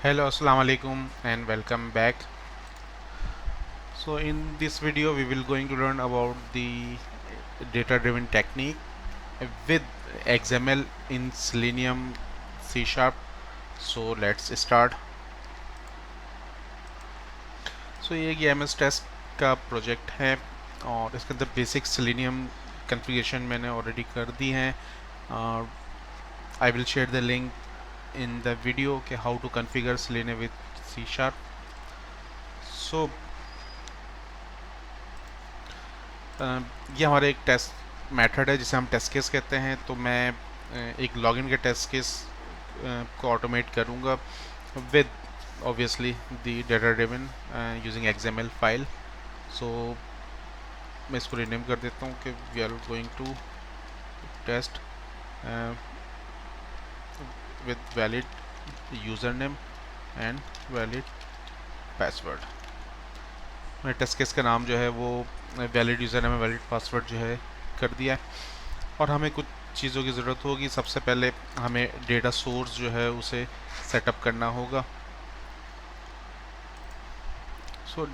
Hello, assalamu alaikum and welcome back. So in this video we will going to learn about the data driven technique with XML in Selenium C Sharp. So let's start. So ये MS test का project है और इसके अंदर basic Selenium configuration मैंने already कर दी है. I will share the link in the video कि how to configure Selenium with C Sharp. So ये हमारा एक टेस्ट मेथड है जिसे हम टेस्ट केस कहते हैं. तो मैं एक लॉगिन के टेस्ट केस को ऑटोमेट करूँगा with obviously the data driven using XML file. So मैं इसको रिनेम कर देता हूँ कि we are going to test with valid user name and valid password. मैंने टेस्ट केस का नाम जो है वो valid user name valid password जो है कर दिया है. और हमें कुछ चीज़ों की ज़रूरत होगी. सबसे पहले हमें डेटा सोर्स जो है उसे सेटअप करना होगा. सो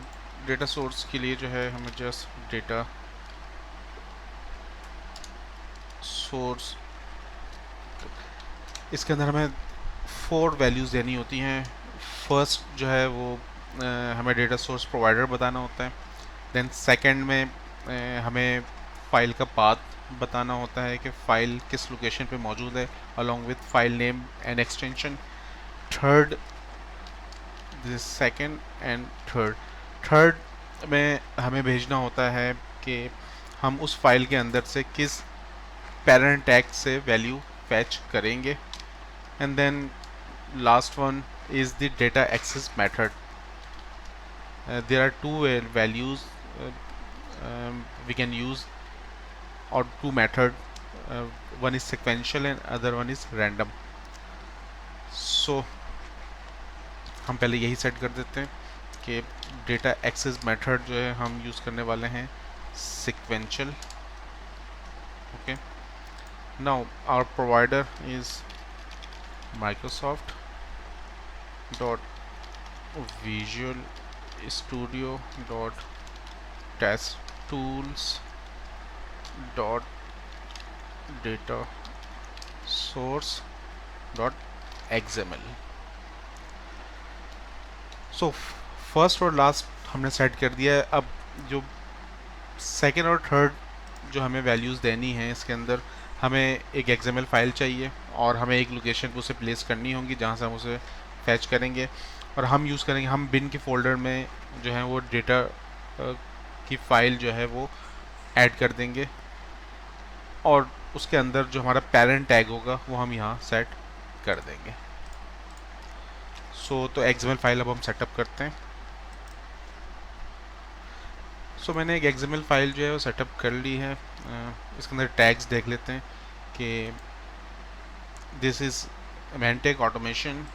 डेटा सोर्स के लिए जो है हमें जस्ट डेटा सोर्स, इसके अंदर हमें 4 वैल्यूज़ देनी होती हैं. फर्स्ट जो है वो हमें डेटा सोर्स प्रोवाइडर बताना होता है. देन सेकंड में हमें फ़ाइल का पाथ बताना होता है कि फ़ाइल किस लोकेशन पे मौजूद है along with file name and extension. Third, this second and third में हमें भेजना होता है कि हम उस फाइल के अंदर से किस पेरेंट टैग से वैल्यू फैच करेंगे. And then last one is the data access method. There are two values we can use, or two method. One is sequential and other one is random. So हम पहले यही set कर देते हैं कि data access method जो है हम यूज़ करने वाले हैं sequential. Okay, now our provider is Microsoft dot Visual Studio dot test tools dot data source dot XML. So first और लास्ट हमने सेट कर दिया है. अब जो सेकेंड और थर्ड जो हमें वैल्यूज़ देनी हैं इसके अंदर हमें एक XML फाइल चाहिए और हमें एक लोकेशन पर उसे प्लेस करनी होगी जहाँ से हम उसे फैच करेंगे. और हम यूज़ करेंगे, हम बिन के फोल्डर में जो है वो डेटा की फ़ाइल जो है वो ऐड कर देंगे और उसके अंदर जो हमारा पेरेंट टैग होगा वो हम यहाँ सेट कर देंगे. सो तो XML फाइल अब हम सेटअप करते हैं. सो मैंने एक XML फाइल जो है वो सेटअप कर ली है. इसके अंदर टैग्स देख लेते हैं कि दिस इज़ मैनटेक ऑटोमेशन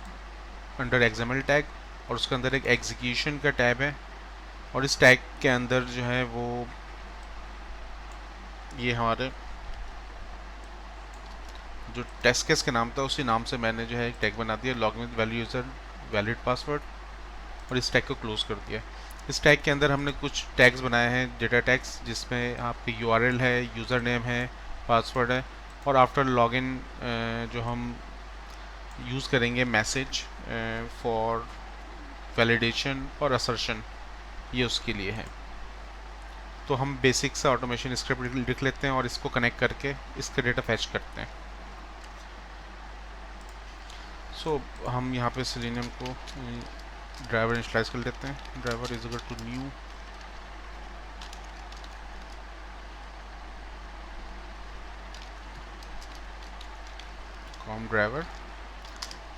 अंडर XML टैग और उसके अंदर एक एग्जीक्यूशन का टैब है. और इस टैग के अंदर जो है वो ये हमारे जो टेस्ट केस के नाम था उसी नाम से मैंने जो है एक टैग बना दिया, login with valid user valid password, और इस टैग को क्लोज कर दिया. इस टैग के अंदर हमने कुछ टैग्स बनाए हैं, डेटा टैग्स, जिसमें आपकी URL है, यूज़र नेम है, पासवर्ड है, और आफ्टर लॉगिन जो हम यूज़ करेंगे मैसेज फॉर वैलिडेशन और असर्शन, ये उसके लिए है. तो हम बेसिक सा ऑटोमेशन स्क्रिप्ट लिख लेते हैं और इसको कनेक्ट करके इसके डेटा फैच करते हैं. सो हम यहाँ पे सेलेनियम को ड्राइवर इनिशियलाइज कर लेते हैं. Driver is equal to new कॉम ड्राइवर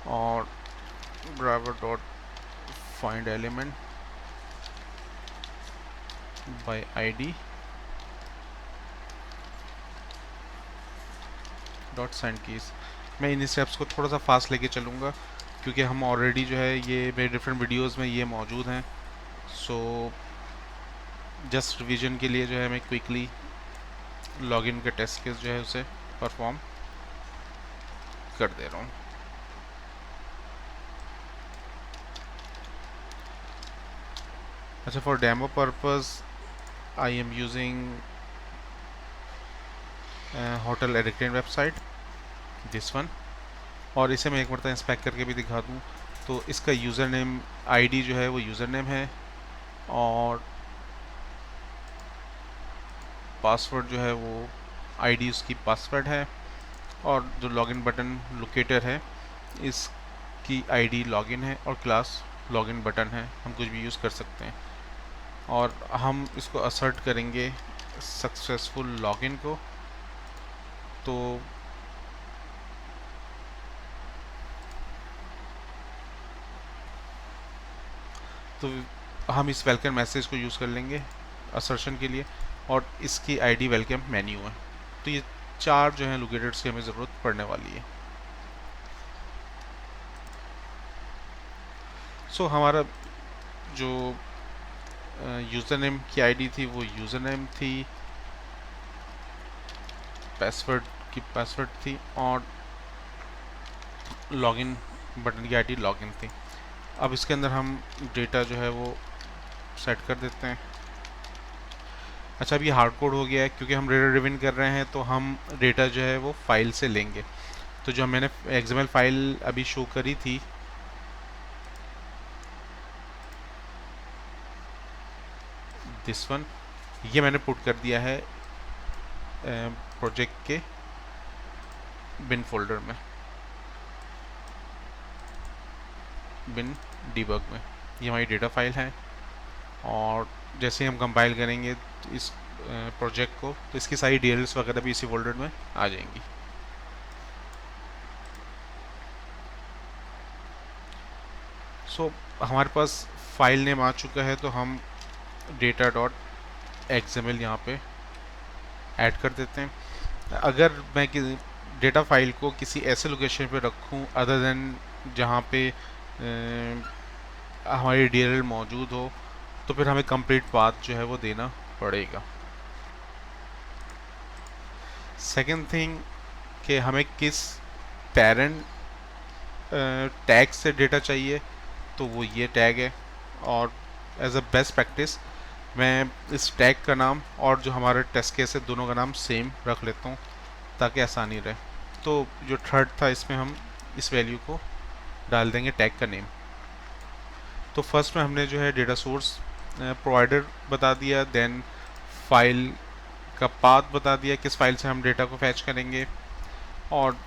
और driver dot find element by ID dot send keys. मैं इन स्टेप्स को थोड़ा सा फास्ट लेके चलूँगा क्योंकि हम ऑलरेडी जो है ये मेरे डिफरेंट वीडियोस में ये मौजूद हैं. सो जस्ट रिवीजन के लिए जो है मैं क्विकली लॉगिन के टेस्ट केस जो है उसे परफॉर्म कर दे रहा हूँ. अच्छा, for demo purpose I am using hotel Adactin website, this one. और इसे मैं एक मरतबा इंस्पेक्ट करके भी दिखा दूँ तो इसका यूज़र नेम आईडी जो है वो यूज़र नेम है, और पासवर्ड जो है वो आईडी उसकी पासवर्ड है, और जो लॉगिन बटन लोकेटर है इसकी आईडी लॉगिन है, और क्लास लॉगिन बटन है, हम कुछ भी यूज़ कर सकते हैं। और हम इसको असर्ट करेंगे सक्सेसफुल लॉगिन को, तो हम इस वेलकम मैसेज को यूज़ कर लेंगे असर्शन के लिए, और इसकी आईडी वेलकम मेन्यू है। तो ये चार जो हैं लोकेटर्स की हमें ज़रूरत पड़ने वाली है। सो हमारा जो यूज़र नेम की आईडी थी वो यूज़र नेम थी, पासवर्ड थी, और लॉगिन बटन की आईडी लॉगिन थी। अब इसके अंदर हम डेटा जो है वो सेट कर देते हैं। अच्छा, अब ये हार्ड कोड हो गया है, क्योंकि हम डेटा ड्रिवन कर रहे हैं तो हम डेटा जो है वो फाइल से लेंगे। तो जो मैंने एक्सएमएल फाइल अभी शो करी थी, दिस वन, ये मैंने पुट कर दिया है प्रोजेक्ट के बिन फोल्डर में, बिन डीबग में। ये हमारी डेटा फाइल है, और जैसे हम कंपाइल करेंगे तो इस प्रोजेक्ट को, तो इसकी सारी डीएलएल्स वगैरह भी इसी फोल्डर में आ जाएंगी। सो हमारे पास फाइल नेम आ चुका है, तो हम डेटा डॉट एक्सएमएल यहाँ पे ऐड कर देते हैं। अगर मैं डेटा फाइल को किसी ऐसे लोकेशन पे रखूँ अदर देन जहाँ पे हमारी डीएलएल मौजूद हो, तो फिर हमें कंप्लीट पाथ जो है वो देना पड़ेगा। सेकंड थिंग कि हमें किस पेरेंट टैग से डेटा चाहिए, तो वो ये टैग है। और एज अ बेस्ट प्रैक्टिस मैं इस टैग का नाम और जो हमारे टेस्ट केस है दोनों का नाम सेम रख लेता हूँ, ताकि आसानी रहे। तो जो थर्ड था इसमें हम इस वैल्यू को डाल देंगे टैग का नेम। तो फर्स्ट में हमने जो है डेटा सोर्स प्रोवाइडर बता दिया, देन फाइल का पाथ बता दिया किस फाइल से हम डेटा को फैच करेंगे, और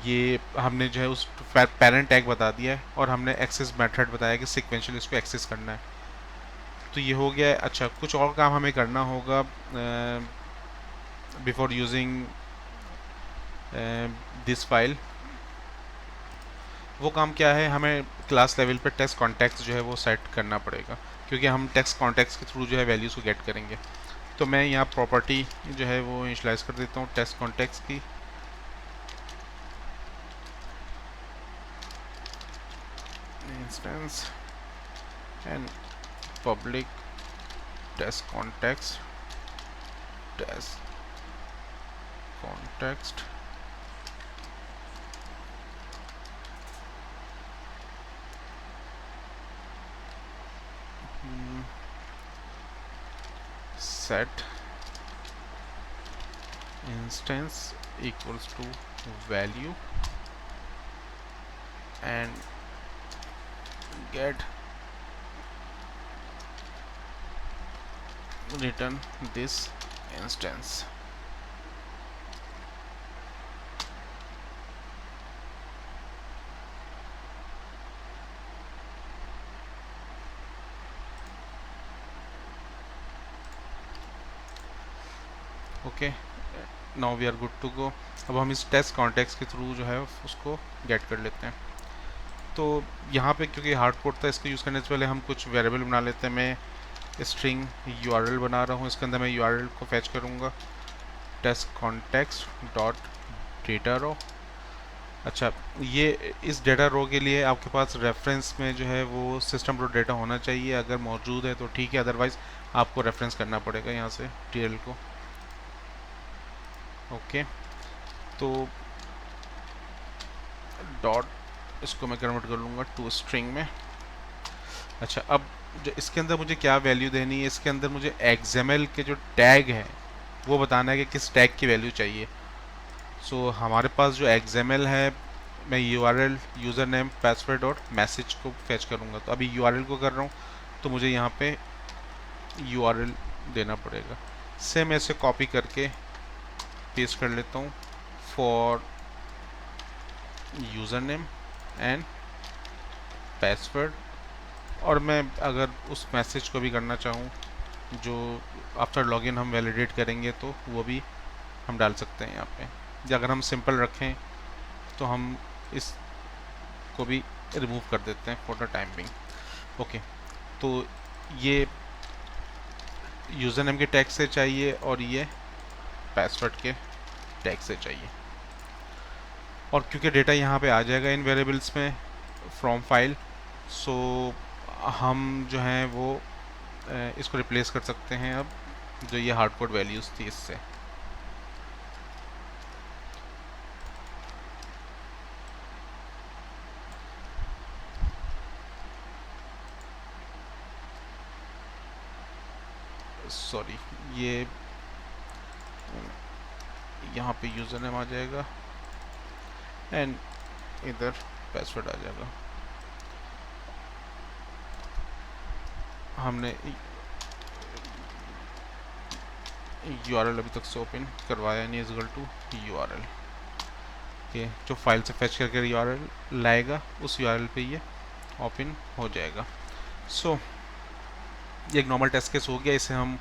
ये हमने जो है उस पेरेंट टैग बता दिया है, और हमने एक्सेस मेथड बताया कि सीक्वेंशियल इसको एक्सेस करना है। तो ये हो गया है। अच्छा, कुछ और काम हमें करना होगा बिफोर यूजिंग दिस फाइल। वो काम क्या है, हमें क्लास लेवल पे टेक्स्ट कॉन्टेक्स्ट जो है वो सेट करना पड़ेगा, क्योंकि हम टेक्स्ट कॉन्टेक्स्ट के थ्रू जो है वैल्यूज़ को गेट करेंगे। तो मैं यहाँ प्रॉपर्टी जो है वो इनिशियलाइज कर देता हूँ टेक्स्ट कॉन्टेक्स्ट की, instance and public text context set instance equals to value and get return this instance। Okay, now we are good to go. अब हम इस टेक्स्ट कॉन्टेक्स्ट के थ्रू जो है उसको गेट कर लेते हैं। तो यहाँ पे क्योंकि हार्ड कोड था, इसको यूज़ करने से पहले हम कुछ वेरिएबल बना लेते हैं। मैं स्ट्रिंग यूआरएल बना रहा हूँ, इसके अंदर मैं यूआरएल को फैच करूँगा टेक्स्ट कॉन्टेक्स्ट डॉट डेटा रो। अच्छा, ये इस डेटा रो के लिए आपके पास रेफरेंस में जो है वो सिस्टम डॉट डेटा होना चाहिए। अगर मौजूद है तो ठीक है, अदरवाइज़ आपको रेफरेंस करना पड़ेगा यहाँ से टीएल को। ओके, तो डॉट इसको मैं कन्वर्ट कर लूँगा टू स्ट्रिंग में। अच्छा, अब जो इसके अंदर मुझे क्या वैल्यू देनी है, इसके अंदर मुझे XML के जो टैग है वो बताना है कि किस टैग की वैल्यू चाहिए। सो हमारे पास जो XML है, मैं URL यूज़र नेम पासवर्ड और मैसेज को फैच करूँगा। तो अभी URL को कर रहा हूँ, तो मुझे यहाँ पे URL देना पड़ेगा। सेम ऐसे कॉपी करके पेस्ट कर लेता हूँ, for user name and password. और मैं अगर उस मैसेज को भी करना चाहूँ जो आफ्टर लॉगिन हम वैलिडेट करेंगे, तो वो भी हम डाल सकते हैं यहाँ पे। या अगर हम सिंपल रखें तो हम इसको भी रिमूव कर देते हैं for the time being. Okay, तो ये यूज़र नेम के टैग से चाहिए और ये पासवर्ड के टैग से चाहिए। और क्योंकि डेटा यहाँ पे आ जाएगा इन वेरिएबल्स में फ्रॉम फाइल, सो हम जो हैं वो इसको रिप्लेस कर सकते हैं अब जो ये हार्ड कोड वैल्यूज़ थी इससे। सॉरी, ये यहाँ पे यूज़र नेम आ जाएगा एंड इधर पासवर्ड आ जाएगा। हमने URL अभी तक से ओपन करवाया नहीं, इक्वल टू URL के जो फाइल से फैच करके URL लाएगा उस URL पे ये ओपन हो जाएगा। सो ये एक नॉर्मल टेस्ट केस हो गया, इसे हम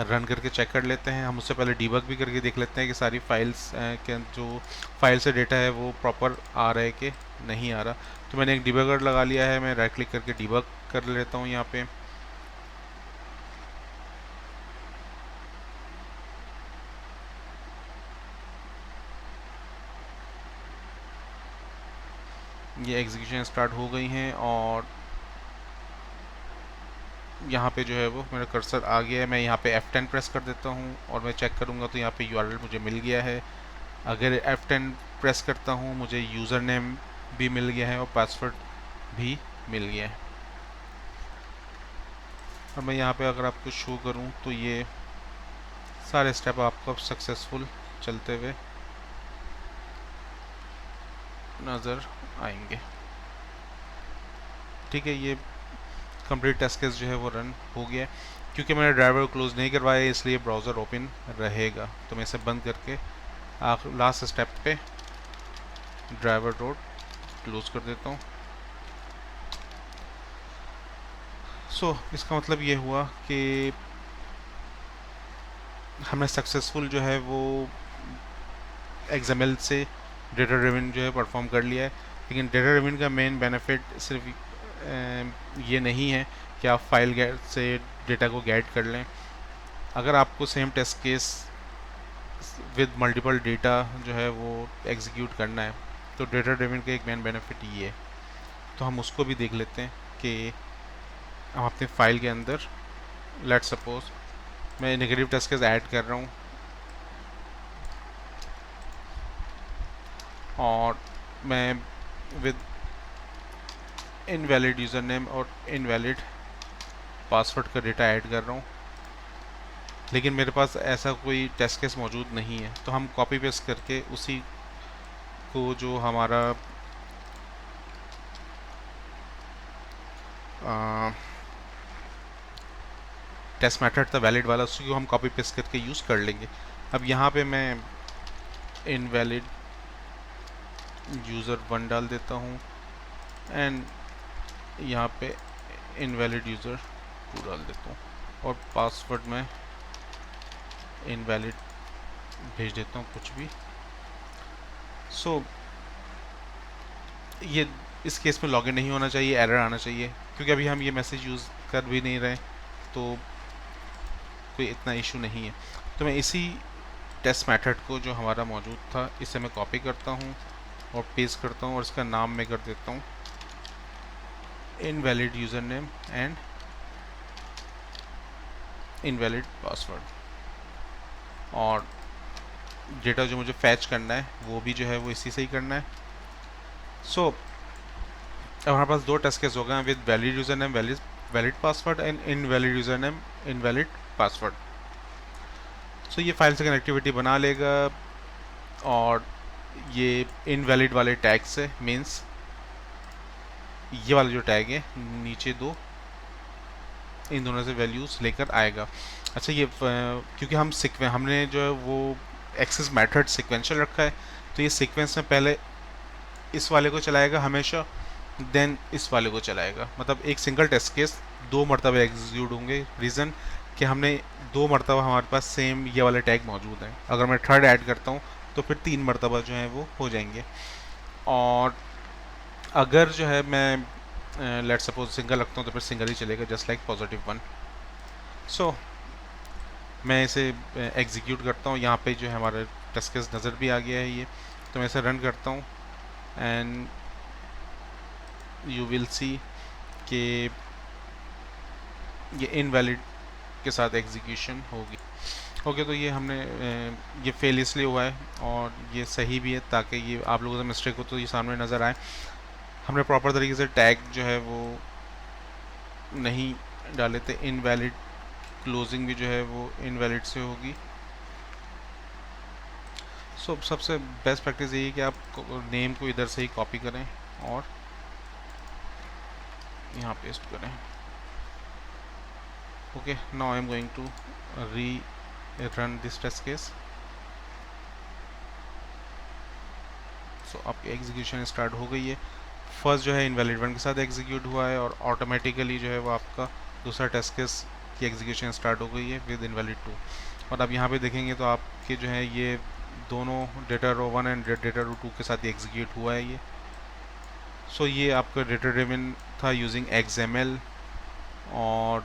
रन करके चेक कर लेते हैं। हम उससे पहले डीबग भी करके देख लेते हैं कि सारी फाइल्स के जो फाइल से डेटा है वो प्रॉपर आ रहा है कि नहीं आ रहा। तो मैंने एक डिबगर लगा लिया है, मैं राइट क्लिक करके डिबग कर लेता हूँ यहाँ पे। ये एग्जीक्यूशन स्टार्ट हो गई हैं और यहाँ पे जो है वो मेरा कर्सर आ गया है। मैं यहाँ पे F10 प्रेस कर देता हूँ और मैं चेक करूँगा तो यहाँ पे URL मुझे मिल गया है। अगर F10 प्रेस करता हूँ मुझे यूज़र नेम भी मिल गया है और पासवर्ड भी मिल गया है। और मैं यहाँ पे अगर आपको शो करूँ तो ये सारे स्टेप आपको सक्सेसफुल चलते हुए नज़र आएंगे। ठीक है, ये कंप्लीट टेस्ट केस जो है वो रन हो गया। क्योंकि मैंने ड्राइवर क्लोज नहीं करवाया इसलिए ब्राउज़र ओपन रहेगा। तो मैं इसे बंद करके लास्ट स्टेप पे ड्राइवर डॉट क्लोज कर देता हूँ। सो इसका मतलब ये हुआ कि हमने सक्सेसफुल जो है वो XML से डेटा ड्रिवन जो है परफॉर्म कर लिया है। लेकिन डेटा ड्रिवन का मेन बेनिफिट सिर्फ ये नहीं है कि आप फाइल गेट से डेटा को गेट कर लें। अगर आपको same test case with multiple data जो है वो एग्जीक्यूट करना है तो डेटा ड्रिवन का एक मेन बेनिफिट ये है। तो हम उसको भी देख लेते हैं कि हम अपने फाइल के अंदर लेट सपोज मैं नेगेटिव टेस्ट केस ऐड कर रहा हूँ और मैं विद इनवैलिड यूज़र नेम और इनवैलिड पासवर्ड का डेटा ऐड कर रहा हूँ, लेकिन मेरे पास ऐसा कोई टेस्ट केस मौजूद नहीं है। तो हम कॉपी पेस्ट करके उसी को जो हमारा टेस्ट मेथड था वैलिड वाला, उसी को हम कॉपी पेस्ट करके यूज़ कर लेंगे। अब यहाँ पे मैं इनवैलिड यूज़र 1 डाल देता हूँ एंड यहाँ पे इनवैलिड यूज़र 2 डाल देता हूँ और पासवर्ड में इनवैलिड भेज देता हूँ कुछ भी। सो ये इस केस में लॉगिन नहीं होना चाहिए, एरर आना चाहिए, क्योंकि अभी हम ये मैसेज यूज़ कर भी नहीं रहे तो कोई इतना इशू नहीं है। तो मैं इसी टेस्ट मेथड को जो हमारा मौजूद था इसे मैं कॉपी करता हूँ और पेस्ट करता हूँ और इसका नाम मैं कर देता हूँ invalid user name and invalid password. और डेटा जो मुझे फैच करना है वो भी जो है वो इसी से ही करना है। सो अब हमारे पास 2 टेस्ट केस हो गए हैं with valid user name valid password and invalid user name invalid password. So ये फाइल से कनेक्टिविटी बना लेगा और ये इनवैलिड वाले टैग से मीन्स ये वाला जो टैग है नीचे दो, इन दोनों से वैल्यूज़ लेकर आएगा। अच्छा ये क्योंकि हमने जो है वो एक्सेस मेथड सिक्वेंशियल रखा है, तो ये सीक्वेंस में पहले इस वाले को चलाएगा हमेशा, देन इस वाले को चलाएगा। मतलब एक सिंगल टेस्ट केस 2 मरतबा एग्जीक्यूट होंगे। रीज़न कि हमने 2 मरतबा हमारे पास सेम ये वाले टैग मौजूद हैं। अगर मैं थर्ड ऐड करता हूँ तो फिर 3 मरतबा जो है वो हो जाएंगे। और अगर जो है मैं लेट सपोज सिंगल रखता हूँ तो फिर सिंगल ही चलेगा, जस्ट लाइक +1। सो मैं इसे एग्जीक्यूट करता हूँ। यहाँ पे जो है हमारा टेस्ट केस नज़र भी आ गया है ये, तो मैं इसे रन करता हूँ एंड यू विल सी कि ये इनवैलिड के साथ एग्जीक्यूशन होगी। ओके, तो ये हमने ये फेल इसलिए हुआ है और ये सही भी है ताकि ये आप लोगों से मिस्टेक हो तो ये सामने नज़र आए। हमने प्रॉपर तरीके से टैग जो है वो नहीं डाले थे। इनवैलिड क्लोजिंग भी जो है वो इनवैलिड से होगी। सो सबसे बेस्ट प्रैक्टिस यही है कि आप नेम को इधर से ही कॉपी करें और यहाँ पेस्ट करें। Okay, now I am going to run this test case. So आपकी एग्जीक्यूशन स्टार्ट हो गई है। फर्स्ट जो है इनवैलिड 1 के साथ एग्जीक्यूट हुआ है और ऑटोमेटिकली जो है वो आपका दूसरा टेस्ट केस की एग्जीक्यूशन स्टार्ट हो गई है विद इनवैलिड 2। और अब यहाँ पे देखेंगे तो आपके जो है ये दोनों डेटा रो 1 एंड डेटा रो 2 के साथ एग्जीक्यूट हुआ है ये। सो ये आपका डेटा ड्रिवन था यूजिंग XML। और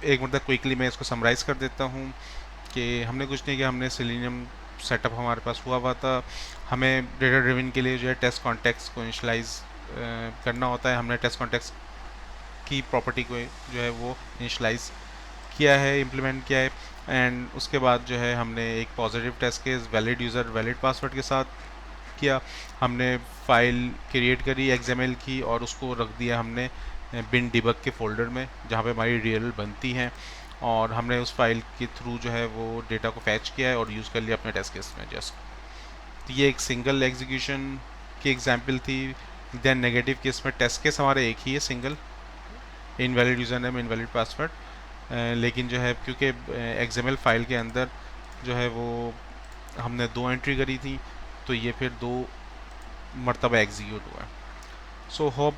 एक मतलब क्विकली मैं इसको समराइज़ कर देता हूँ कि हमने कुछ नहीं किया, हमने सेलेनियम सेटअप हमारे पास हुआ था। हमें डेटा ड्रिवन के लिए जो है टेस्ट कॉन्टेक्स्ट को इनिशलाइज करना होता है। हमने टेस्ट कॉन्टेक्स्ट की प्रॉपर्टी को जो है वो इनिशलाइज किया है, इम्प्लीमेंट किया है। एंड उसके बाद जो है हमने एक positive test case valid user valid password के साथ किया। हमने फाइल क्रिएट करी XML की और उसको रख दिया हमने बिन डिबग के फोल्डर में जहाँ पे हमारी DLL बनती हैं। और हमने उस फाइल के थ्रू जो है वो डेटा को फैच किया है और यूज़ कर लिया अपने टेस्ट केस में जस्ट। तो ये एक सिंगल एग्जीक्यूशन की एग्जांपल थी। देन नेगेटिव केस में टेस्ट केस हमारे एक ही है, single, invalid user name invalid password. लेकिन जो है क्योंकि XML फाइल के अंदर जो है वो हमने 2 एंट्री करी थी तो ये फिर 2 मरतबा एग्जीक्यूट हुआ। सो होप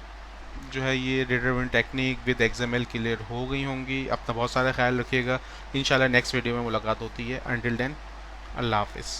जो है ये data driven technique with XML clear हो गई होंगी। अपना बहुत सारा ख्याल रखिएगा। इंशाल्लाह नेक्स्ट वीडियो में मुलाकात होती है। अंटिल देन, अल्लाह हाफिज़।